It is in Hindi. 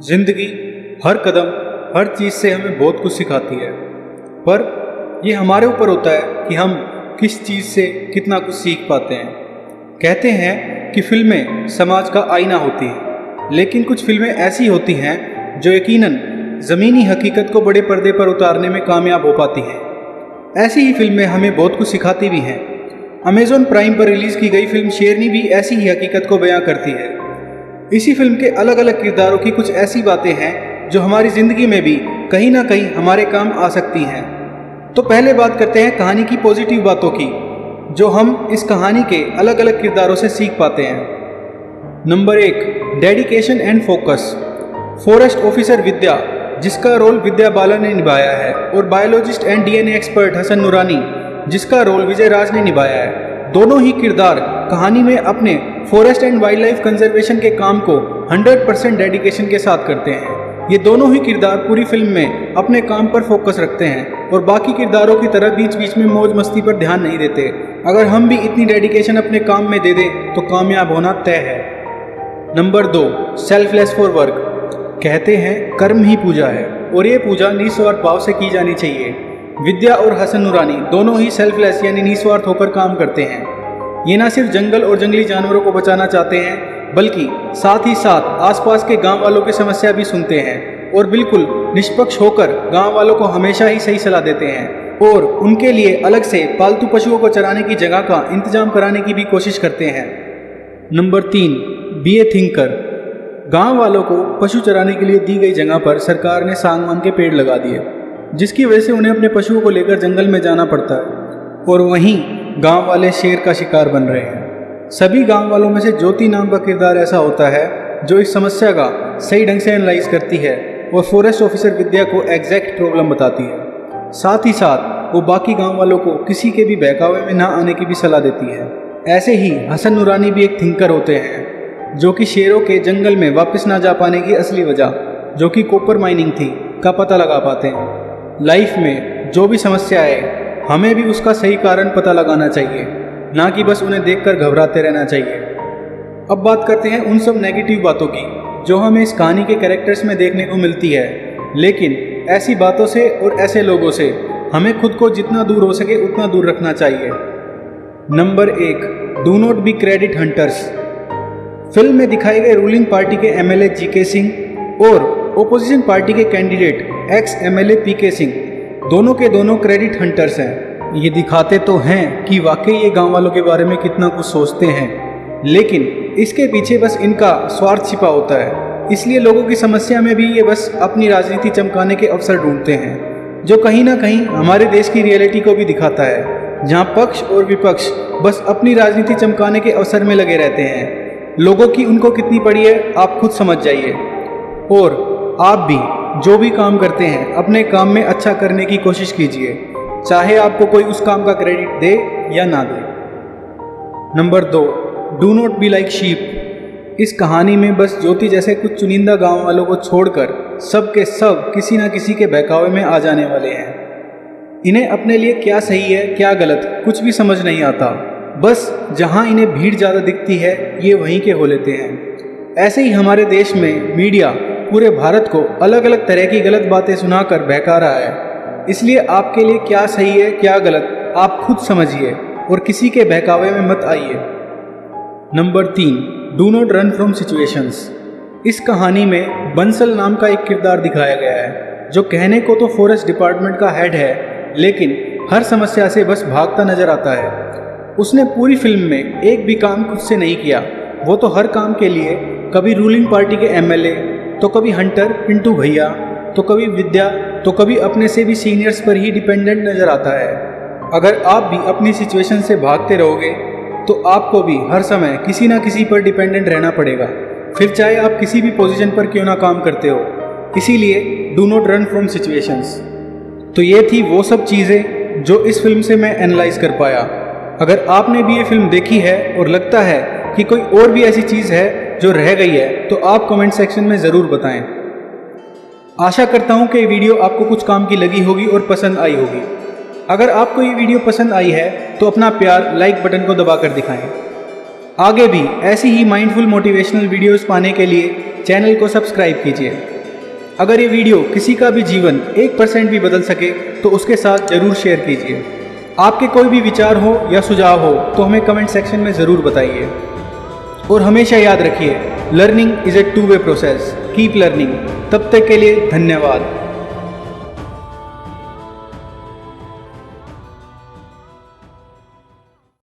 जिंदगी हर कदम हर चीज़ से हमें बहुत कुछ सिखाती है, पर ये हमारे ऊपर होता है कि हम किस चीज़ से कितना कुछ सीख पाते हैं। कहते हैं कि फिल्में समाज का आईना होती हैं, लेकिन कुछ फिल्में ऐसी होती हैं जो यकीनन ज़मीनी हकीकत को बड़े पर्दे पर उतारने में कामयाब हो पाती हैं। ऐसी ही फिल्में हमें बहुत कुछ सिखाती भी हैं। अमेज़ॉन प्राइम पर रिलीज़ की गई फिल्म शेरनी भी ऐसी ही हकीकत को बयां करती है। इसी फिल्म के अलग अलग किरदारों की कुछ ऐसी बातें हैं जो हमारी ज़िंदगी में भी कहीं ना कहीं हमारे काम आ सकती हैं। तो पहले बात करते हैं कहानी की पॉजिटिव बातों की, जो हम इस कहानी के अलग अलग किरदारों से सीख पाते हैं। Number 1, dedication and focus. Forest officer Vidya, जिसका रोल विद्या बाला ने निभाया है, और biologist and DNA expert Hasan Noorani, जिसका रोल विजय राज ने निभाया है। दोनों ही किरदार कहानी में अपने forest and wild life conservation के काम को 100% डेडिकेशन के साथ करते हैं। ये दोनों ही किरदार पूरी फिल्म में अपने काम पर फोकस रखते हैं और बाकी किरदारों की तरह बीच बीच में मौज मस्ती पर ध्यान नहीं देते। अगर हम भी इतनी डेडिकेशन अपने काम में दे दें तो कामयाब होना तय है। Number 2, selfless for work. कहते हैं कर्म ही पूजा है, और ये पूजा निस्वार्थ भाव से की जानी चाहिए। विद्या और हसन नूरानी दोनों ही सेल्फलेस यानी निस्वार्थ होकर काम करते हैं। ये ना सिर्फ जंगल और जंगली जानवरों को बचाना चाहते हैं, बल्कि साथ ही साथ आसपास के गांव वालों की समस्या भी सुनते हैं और बिल्कुल निष्पक्ष होकर गांव वालों को हमेशा ही सही सलाह देते हैं, और उनके लिए अलग से पालतू पशुओं को चराने की जगह का इंतजाम कराने की भी कोशिश करते हैं। Number 3, be a thinker. गाँव वालों को पशु चराने के लिए दी गई जगह पर सरकार ने सागवान के पेड़ लगा दिए, जिसकी वजह से उन्हें अपने पशुओं को लेकर जंगल में जाना पड़ता है, और वहीं गांव वाले शेर का शिकार बन रहे हैं। सभी गांव वालों में से ज्योति नाम का किरदार ऐसा होता है जो इस समस्या का सही ढंग से एनालाइज करती है और फॉरेस्ट ऑफिसर विद्या को एग्जैक्ट प्रॉब्लम बताती है। साथ ही साथ वो बाकी गांव वालों को किसी के भी बहकावे में ना आने की भी सलाह देती है। ऐसे ही हसन नूरानी भी एक थिंकर होते हैं, जो कि शेरों के जंगल में वापस ना जा पाने की असली वजह, जो कि कॉपर माइनिंग थी, का पता लगा पाते हैं। लाइफ में जो भी समस्या है, हमें भी उसका सही कारण पता लगाना चाहिए, ना कि बस उन्हें देखकर घबराते रहना चाहिए। अब बात करते हैं उन सब नेगेटिव बातों की जो हमें इस कहानी के कैरेक्टर्स में देखने को मिलती है, लेकिन ऐसी बातों से और ऐसे लोगों से हमें खुद को जितना दूर हो सके उतना दूर रखना चाहिए। Number 1, do not B credit hunters. Film में दिखाए गए रूलिंग पार्टी के एमएलए जीके सिंह और ओपोजिशन पार्टी के कैंडिडेट एक्स एमएलए पीके सिंह दोनों के दोनों क्रेडिट हंटर्स हैं। ये दिखाते तो हैं कि वाकई ये गांव वालों के बारे में कितना कुछ सोचते हैं, लेकिन इसके पीछे बस इनका स्वार्थ छिपा होता है। इसलिए लोगों की समस्या में भी ये बस अपनी राजनीति चमकाने के अवसर ढूंढते हैं, जो कहीं ना कहीं हमारे देश की रियलिटी को भी दिखाता है, जहाँ पक्ष और विपक्ष बस अपनी राजनीति चमकाने के अवसर में लगे रहते हैं। लोगों की उनको कितनी पड़ी है आप खुद समझ जाइए, और आप भी जो भी काम करते हैं अपने काम में अच्छा करने की कोशिश कीजिए, चाहे आपको कोई उस काम का क्रेडिट दे या ना दे। Number 2, do not be like sheep. इस कहानी में बस ज्योति जैसे कुछ चुनिंदा गांव वालों को छोड़कर सब के सब किसी न किसी के बहकावे में आ जाने वाले हैं। इन्हें अपने लिए क्या सही है क्या गलत कुछ भी समझ नहीं आता, बस जहां इन्हें भीड़ ज़्यादा दिखती है ये वहीं के हो लेते हैं। ऐसे ही हमारे देश में मीडिया पूरे भारत को अलग अलग तरह की गलत बातें सुनाकर बहका रहा है। इसलिए आपके लिए क्या सही है क्या गलत आप खुद समझिए और किसी के बहकावे में मत आइए। Number 3, do not run from situations. इस कहानी में बंसल नाम का एक किरदार दिखाया गया है, जो कहने को तो फॉरेस्ट डिपार्टमेंट का हेड है, लेकिन हर समस्या से बस भागता नजर आता है। उसने पूरी फिल्म में एक भी काम खुद से नहीं किया। वो तो हर काम के लिए कभी रूलिंग पार्टी के एमएलए, तो कभी हंटर पिंटू भैया, तो कभी विद्या, तो कभी अपने से भी सीनियर्स पर ही डिपेंडेंट नजर आता है। अगर आप भी अपनी सिचुएशन से भागते रहोगे तो आपको भी हर समय किसी ना किसी पर डिपेंडेंट रहना पड़ेगा, फिर चाहे आप किसी भी पोजीशन पर क्यों ना काम करते हो। इसीलिए do not run from situations. तो ये थी वो सब चीज़ें जो इस फिल्म से मैं एनालाइज कर पाया। अगर आपने भी ये फिल्म देखी है और लगता है कि कोई और भी ऐसी चीज़ है जो रह गई है, तो आप कमेंट सेक्शन में ज़रूर बताएं। आशा करता हूँ कि ये वीडियो आपको कुछ काम की लगी होगी और पसंद आई होगी। अगर आपको ये वीडियो पसंद आई है तो अपना प्यार लाइक बटन को दबाकर दिखाएं। आगे भी ऐसी ही माइंडफुल मोटिवेशनल वीडियोस पाने के लिए चैनल को सब्सक्राइब कीजिए। अगर ये वीडियो किसी का भी जीवन 1% भी बदल सके तो उसके साथ ज़रूर शेयर कीजिए। आपके कोई भी विचार हो या सुझाव हो तो हमें कमेंट सेक्शन में ज़रूर बताइए। और हमेशा याद रखिए, learning is a 2 way process. Keep learning. तब तक के लिए धन्यवाद।